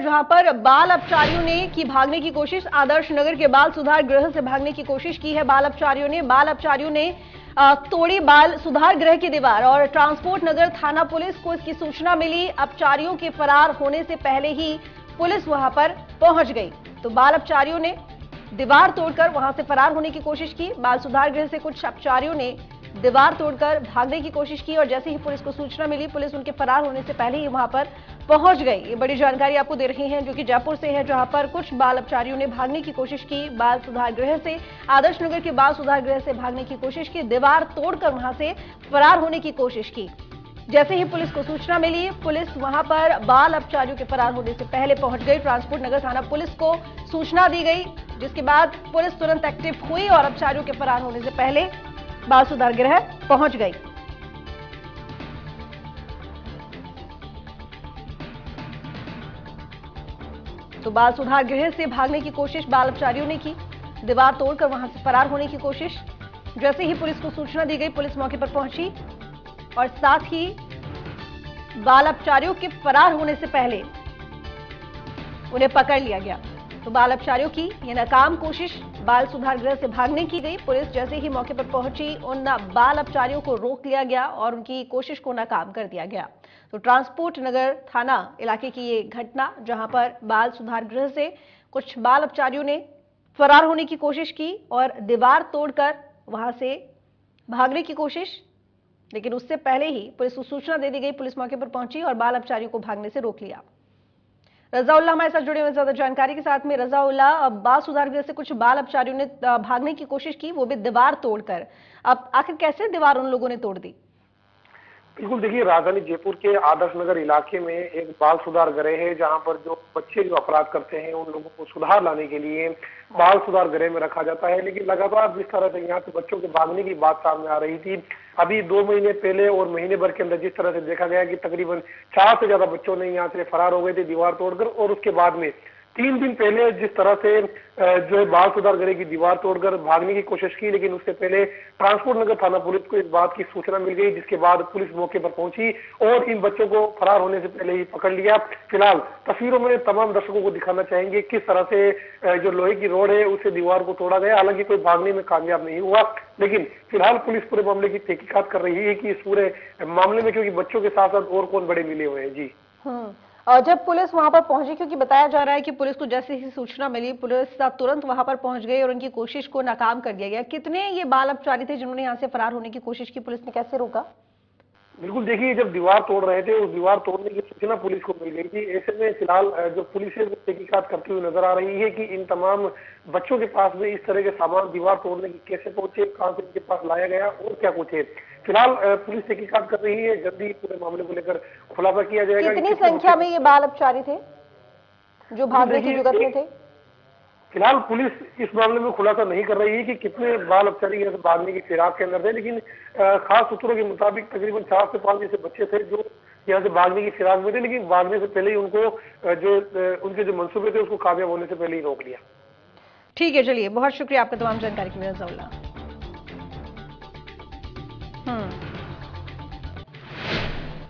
जहां पर बाल अपचारियों ने की भागने की कोशिश। आदर्श नगर के बाल सुधार गृह से भागने की कोशिश की है बाल अपचारियों ने तोड़ी बाल सुधार गृह की दीवार और ट्रांसपोर्ट नगर थाना पुलिस को इसकी सूचना मिली। अपचारियों के फरार होने से पहले ही पुलिस वहां पर पहुंच गई। तो बाल अपचारियों ने दीवार तोड़कर वहां से फरार होने की कोशिश की। बाल सुधार गृह से कुछ अपचारियों ने दीवार तोड़कर भागने की कोशिश की और जैसे ही पुलिस को सूचना मिली, पुलिस उनके फरार होने से पहले ही वहां पर पहुंच गई। ये बड़ी जानकारी आपको दे रही हैं जो कि जयपुर से है, जहां पर कुछ बाल अपचारियों ने भागने की कोशिश की। बाल सुधार गृह से, आदर्श नगर के बाल सुधार गृह से भागने की कोशिश की, दीवार तोड़कर वहां से फरार होने की कोशिश की। जैसे ही पुलिस को सूचना मिली, पुलिस वहां पर बाल अपचारियों के फरार होने से पहले पहुंच गई। ट्रांसपोर्ट नगर थाना पुलिस को सूचना दी गई, जिसके बाद पुलिस तुरंत एक्टिव हुई और अपचारियों के फरार होने से पहले बाल सुधार गृह पहुंच गई। तो बाल सुधार गृह से भागने की कोशिश बाल अपचारियों ने की, दीवार तोड़कर वहां से फरार होने की कोशिश। जैसे ही पुलिस को सूचना दी गई, पुलिस मौके पर पहुंची और साथ ही बाल अपचारियों के फरार होने से पहले उन्हें पकड़ लिया गया। तो बाल अपचारियों की यह नाकाम कोशिश बाल सुधार गृह से भागने की गई। पुलिस जैसे ही मौके पर पहुंची, उन बाल अपचारियों को रोक लिया गया और उनकी कोशिश को नाकाम कर दिया गया। तो ट्रांसपोर्ट नगर थाना इलाके की ये घटना, जहां पर बाल सुधार गृह से कुछ बाल अपचारियों ने फरार होने की कोशिश की और दीवार तोड़कर वहां से भागने की कोशिश, लेकिन उससे पहले ही पुलिस को सूचना दे दी गई। पुलिस मौके पर पहुंची और बाल अपचारियों को भागने से रोक लिया। रजाउल्लाह हमारे साथ जुड़े हुए ज्यादा जानकारी के साथ में। रजाउल्लाह, बाल सुधार गृह से कुछ बाल अपचारियों ने भागने की कोशिश की, वो भी दीवार तोड़कर। अब आखिर कैसे दीवार उन लोगों ने तोड़ दी? बिल्कुल, देखिए राजधानी जयपुर के आदर्श नगर इलाके में एक बाल सुधार गृह है, जहां पर जो बच्चे जो अपराध करते हैं उन लोगों को सुधार लाने के लिए बाल सुधार गृह में रखा जाता है। लेकिन लगातार जिस तरह से यहाँ से बच्चों के भागने की बात सामने आ रही थी, अभी 2 महीने पहले और महीने भर के अंदर जिस तरह से देखा गया कि तकरीबन 4 से ज्यादा बच्चों ने यहाँ से फरार हो गए थे दीवार तोड़कर, और उसके बाद में 3 दिन पहले जिस तरह से जो है बाल सुधार गृह की दीवार तोड़कर भागने की कोशिश की, लेकिन उससे पहले ट्रांसपोर्ट नगर थाना पुलिस को इस बात की सूचना मिल गई, जिसके बाद पुलिस मौके पर पहुंची और इन बच्चों को फरार होने से पहले ही पकड़ लिया। फिलहाल तस्वीरों में तमाम दर्शकों को दिखाना चाहेंगे किस तरह से जो लोहे की रोड है उसे दीवार को तोड़ा गया। हालांकि कोई भागने में कामयाब नहीं हुआ, लेकिन फिलहाल पुलिस पूरे मामले की तहकीकात कर रही है कि इस पूरे मामले में, क्योंकि बच्चों के साथ साथ और कौन बड़े मिले हुए हैं। जी, और जब पुलिस वहां पर पहुंची, क्योंकि बताया जा रहा है कि पुलिस को जैसे ही सूचना मिली, पुलिस तुरंत वहां पर पहुंच गई और उनकी कोशिश को नाकाम कर दिया गया। कितने ये बाल अपचारी थे जिन्होंने यहां से फरार होने की कोशिश की? पुलिस ने कैसे रोका? बिल्कुल, देखिए जब दीवार तोड़ रहे थे, उस दीवार तोड़ने की सूचना पुलिस को मिल गई थी। ऐसे में फिलहाल जो पुलिस है वो तहकीकात करती हुई नजर आ रही है कि इन तमाम बच्चों के पास में इस तरह के सामान दीवार तोड़ने की कैसे पहुंचे, कहां से इनके पास लाया गया और क्या कुछ है। फिलहाल पुलिस तहकीकात कर रही है, जल्दी पूरे मामले को लेकर खुलासा किया जाएगा। कितनी संख्या में ये बाल अपचारी थे जो भागने की जुगत में थे? फिलहाल पुलिस इस मामले में खुलासा नहीं कर रही है कि कितने बाल अपचारी यहाँ से भागने की फिराक के अंदर थे, लेकिन खास सूत्रों के मुताबिक तकरीबन 4 से 5 जैसे बच्चे थे जो यहाँ से भागने की फिराक में थे, लेकिन भागने से पहले ही उनको उनके जो मंसूबे थे उसको कामयाब होने से पहले ही रोक लिया। ठीक है, चलिए, बहुत शुक्रिया आपका तमाम जानकारी के लिए रजाउल्लाह।